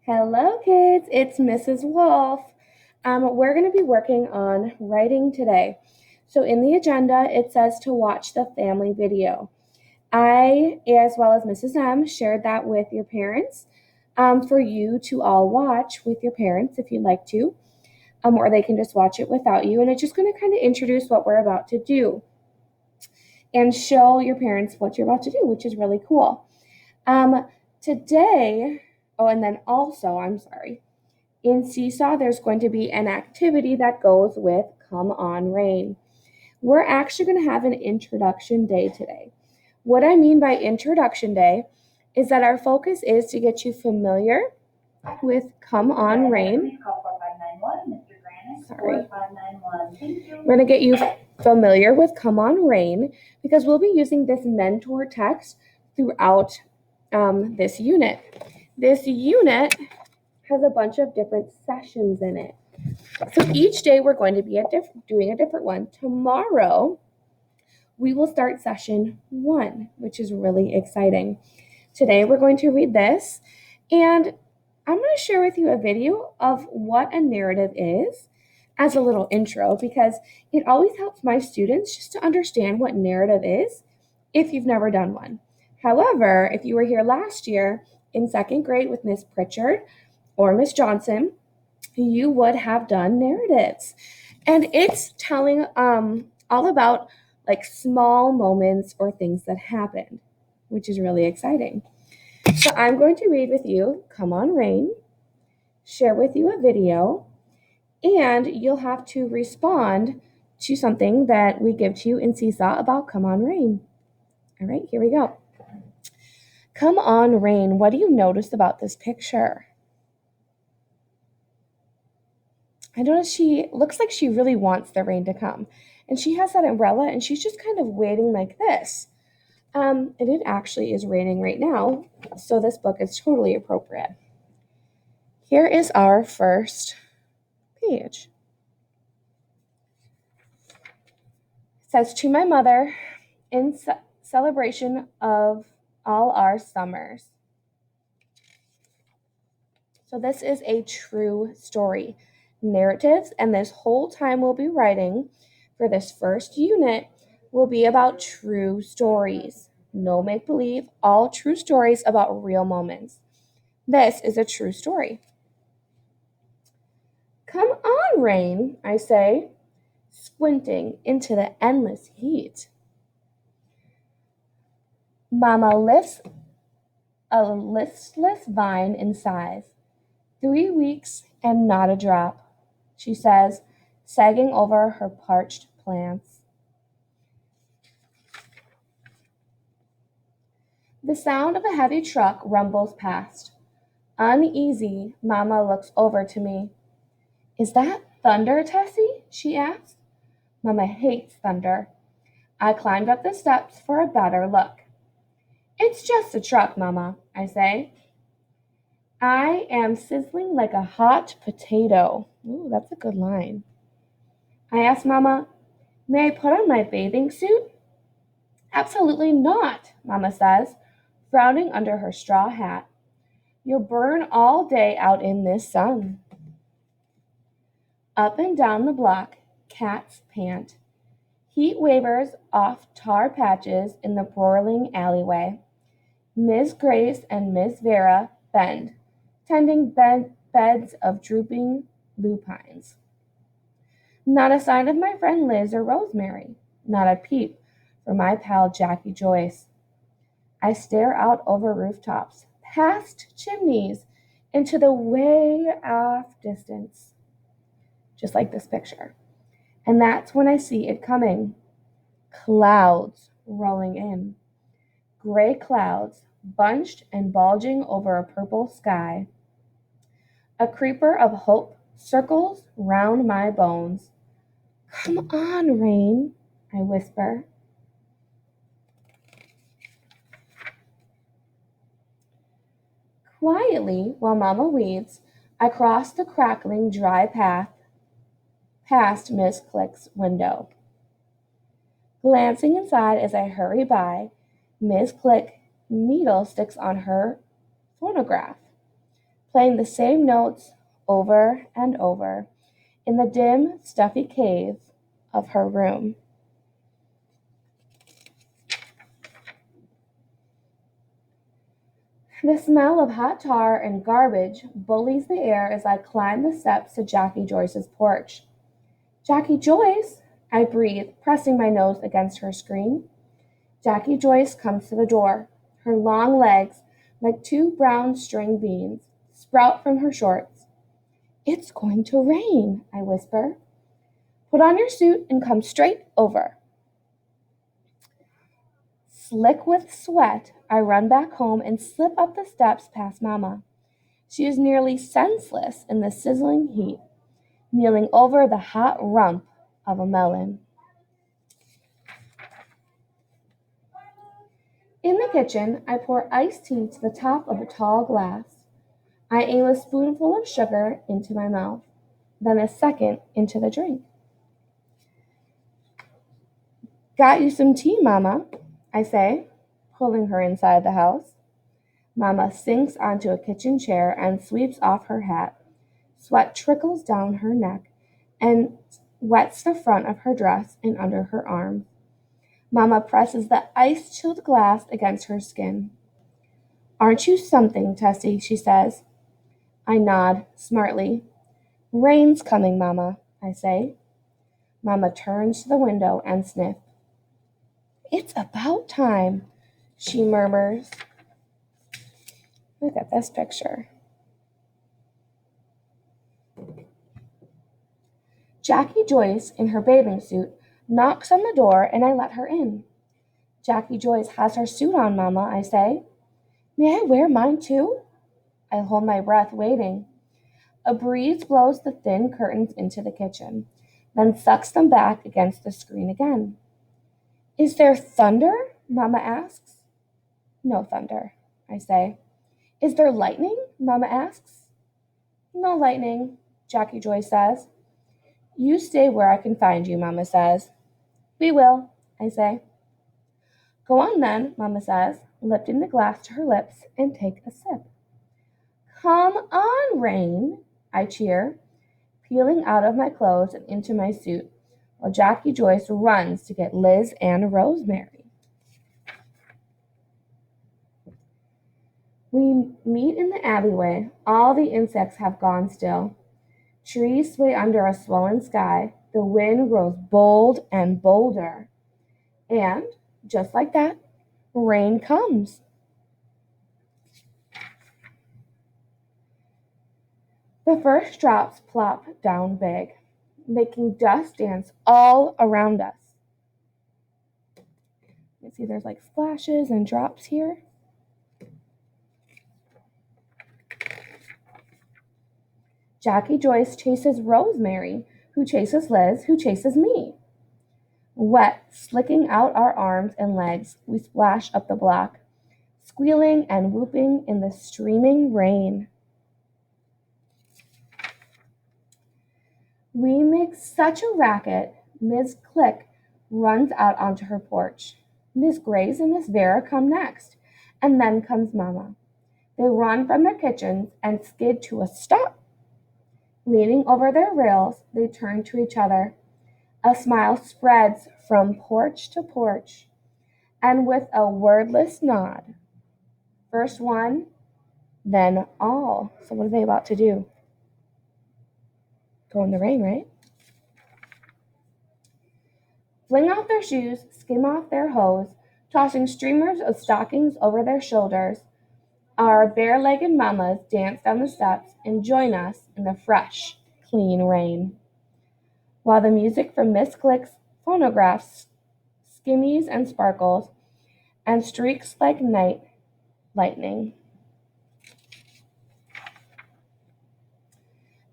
Hello, kids. It's Mrs. Wolf. We're going to be working on writing today. So, in the agenda, it says to watch the family video. I, as well as Mrs. M, shared that with your parents for you to all watch with your parents if you'd like to, or they can just watch it without you. And it's just going to kind of introduce what we're about to do and show your parents what you're about to do, which is really cool. Today, and then also, I'm sorry. In Seesaw, there's going to be an activity that goes with Come On Rain. We're actually going to have an introduction day today. What I mean by introduction day is that our focus is to get you familiar with Come On Rain. Sorry. We're going to get you familiar with Come On Rain because we'll be using this mentor text throughout this unit. This unit has a bunch of different sessions in it. So each day we're going to be doing a different one. Tomorrow we will start session 1, which is really exciting. Today we're going to read this, and I'm going to share with you a video of what a narrative is as a little intro because it always helps my students just to understand what narrative is if you've never done one. However, if you were here last year in 2nd grade with Miss Pritchard or Miss Johnson, you would have done narratives. And it's telling all about like small moments or things that happened, which is really exciting. So I'm going to read with you Come On Rain, share with you a video, and you'll have to respond to something that we give to you in Seesaw about Come On Rain. All right, here we go. Come on, Rain. What do you notice about this picture? I notice she looks like she really wants the rain to come. And she has that umbrella and she's just kind of waiting like this. And it actually is raining right now, so this book is totally appropriate. Here is our first page. It says, to my mother, in celebration of all our summers. So this is a true story. Narratives, and this whole time we'll be writing for this first unit will be about true stories. No make-believe, all true stories about real moments. This is a true story. Come on, Rain, I say, squinting into the endless heat. Mama lifts a listless vine and sighs. 3 weeks and not a drop, she says, sagging over her parched plants. The sound of a heavy truck rumbles past. Uneasy, Mama looks over to me. Is that thunder, Tessie? She asks. Mama hates thunder. I climbed up the steps for a better look. It's just a truck, Mama, I say. I am sizzling like a hot potato. Ooh, that's a good line. I ask Mama, may I put on my bathing suit? Absolutely not, Mama says, frowning under her straw hat. You'll burn all day out in this sun. Up and down the block, cats pant. Heat wavers off tar patches in the broiling alleyway. Miss Grace and Miss Vera bend, tending beds of drooping lupines. Not a sign of my friend Liz or Rosemary. Not a peep for my pal Jackie Joyce. I stare out over rooftops, past chimneys, into the way off distance. Just like this picture. And that's when I see it coming. Clouds rolling in. Gray clouds, bunched and bulging over a purple sky. A creeper of hope circles round my bones. Come on, Rain, I whisper. Quietly, while Mama weeds, I cross the crackling dry path past Miss Click's window. Glancing inside as I hurry by, Miss Click needle sticks on her phonograph, playing the same notes over and over in the dim, stuffy cave of her room. The smell of hot tar and garbage bullies the air as I climb the steps to Jackie Joyce's porch. Jackie Joyce, I breathe, pressing my nose against her screen. Jackie Joyce comes to the door. Her long legs, like two brown string beans, sprout from her shorts. It's going to rain, I whisper. Put on your suit and come straight over. Slick with sweat, I run back home and slip up the steps past Mama. She is nearly senseless in the sizzling heat, kneeling over the hot rump of a melon. In the kitchen, I pour iced tea to the top of a tall glass. I aim a spoonful of sugar into my mouth, then a second into the drink. Got you some tea, Mama, I say, pulling her inside the house. Mama sinks onto a kitchen chair and sweeps off her hat. Sweat trickles down her neck and wets the front of her dress and under her arms. Mama presses the ice-chilled glass against her skin. Aren't you something, Tessie, she says. I nod smartly. Rain's coming, Mama, I say. Mama turns to the window and sniffs. It's about time, she murmurs. Look at this picture. Jackie Joyce, in her bathing suit, knocks on the door and I let her in. Jackie Joyce has her suit on, Mama, I say. May I wear mine too? I hold my breath, waiting. A breeze blows the thin curtains into the kitchen, then sucks them back against the screen again. Is there thunder? Mama asks. No thunder, I say. Is there lightning? Mama asks. No lightning, Jackie Joyce says. You stay where I can find you, Mama says. We will, I say. Go on then, Mama says, lifting the glass to her lips and take a sip. Come on, Rain, I cheer, peeling out of my clothes and into my suit, while Jackie Joyce runs to get Liz and Rosemary. We meet in the alleyway. All the insects have gone still. Trees sway under a swollen sky. The wind grows bold and bolder. And, just like that, rain comes. The first drops plop down big, making dust dance all around us. You can see there's like splashes and drops here. Jackie Joyce chases Rosemary, who chases Liz, who chases me. Wet, slicking out our arms and legs, we splash up the block, squealing and whooping in the streaming rain. We make such a racket, Ms. Click runs out onto her porch. Miss Grace and Miss Vera come next, and then comes Mama. They run from their kitchens and skid to a stop. Leaning over their rails, they turn to each other. A smile spreads from porch to porch, and with a wordless nod, first one, then all. So what are they about to do? Go in the rain, right? Fling off their shoes, skim off their hose, tossing streamers of stockings over their shoulders. Our bare-legged mamas dance down the steps and join us in the fresh, clean rain. While the music from Miss Click's phonographs skimmies and sparkles and streaks like night lightning.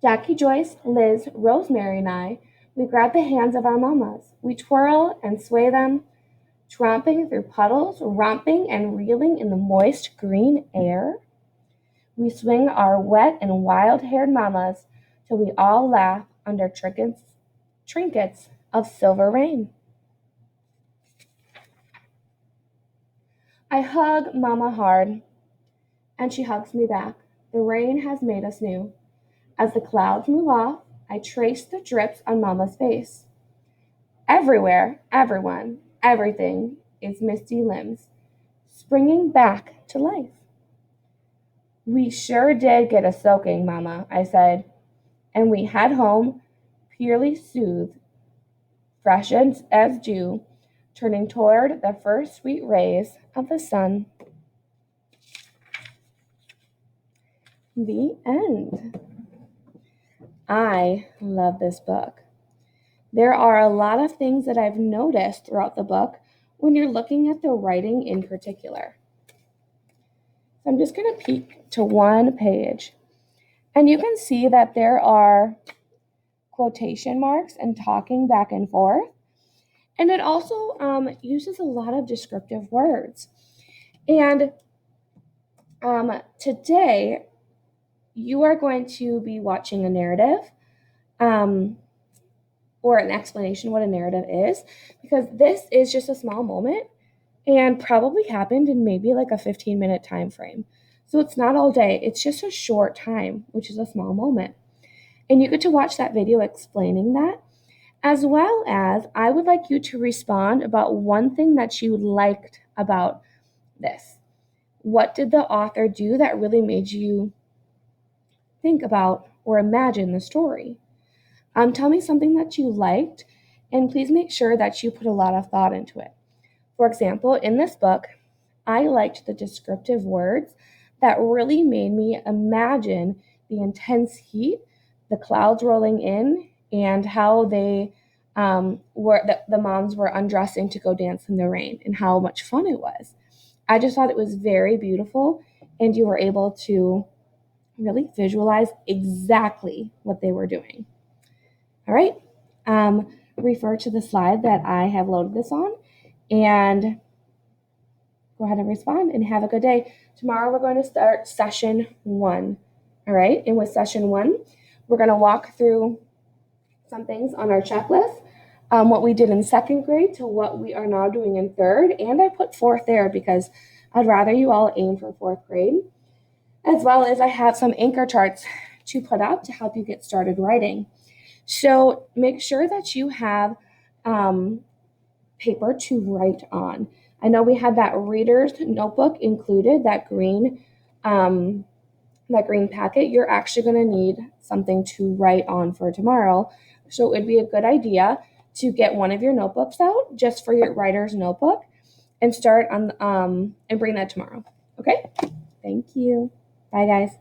Jackie Joyce, Liz, Rosemary, and I, we grab the hands of our mamas. We twirl and sway them, tromping through puddles, romping and reeling in the moist green air. We swing our wet and wild-haired mamas till we all laugh under trinkets of silver rain. I hug Mama hard, and she hugs me back. The rain has made us new. As the clouds move off, I trace the drips on Mama's face. Everywhere, everyone, everything is misty limbs, springing back to life. We sure did get a soaking, Mama, I said, and we head home, purely soothed, fresh as dew, turning toward the first sweet rays of the sun. The end. I love this book. There are a lot of things that I've noticed throughout the book when you're looking at the writing in particular. So I'm just going to peek to one page. And you can see that there are quotation marks and talking back and forth. And it also uses a lot of descriptive words. And today, you are going to be watching a narrative or an explanation what a narrative is, because this is just a small moment and probably happened in maybe like a 15-minute time frame. So it's not all day. It's just a short time, which is a small moment. And you get to watch that video explaining that, as well as I would like you to respond about one thing that you liked about this. What did the author do that really made you think about or imagine the story? Tell me something that you liked, and please make sure that you put a lot of thought into it. For example, in this book, I liked the descriptive words that really made me imagine the intense heat, the clouds rolling in, and how they the moms were undressing to go dance in the rain, and how much fun it was. I just thought it was very beautiful, and you were able to really visualize exactly what they were doing. All right, refer to the slide that I have loaded this on, and go ahead and respond, and have a good day. Tomorrow we're going to start session 1. All right, and with session 1, we're going to walk through some things on our checklist, what we did in 2nd grade to what we are now doing in 3rd, and I put 4th there because I'd rather you all aim for 4th grade, as well as I have some anchor charts to put up to help you get started writing. So make sure that you have paper to write on. I know we had that reader's notebook included, that green packet. You're actually going to need something to write on for tomorrow. So it would be a good idea to get one of your notebooks out just for your writer's notebook and start on and bring that tomorrow. Okay? Thank you. Bye, guys.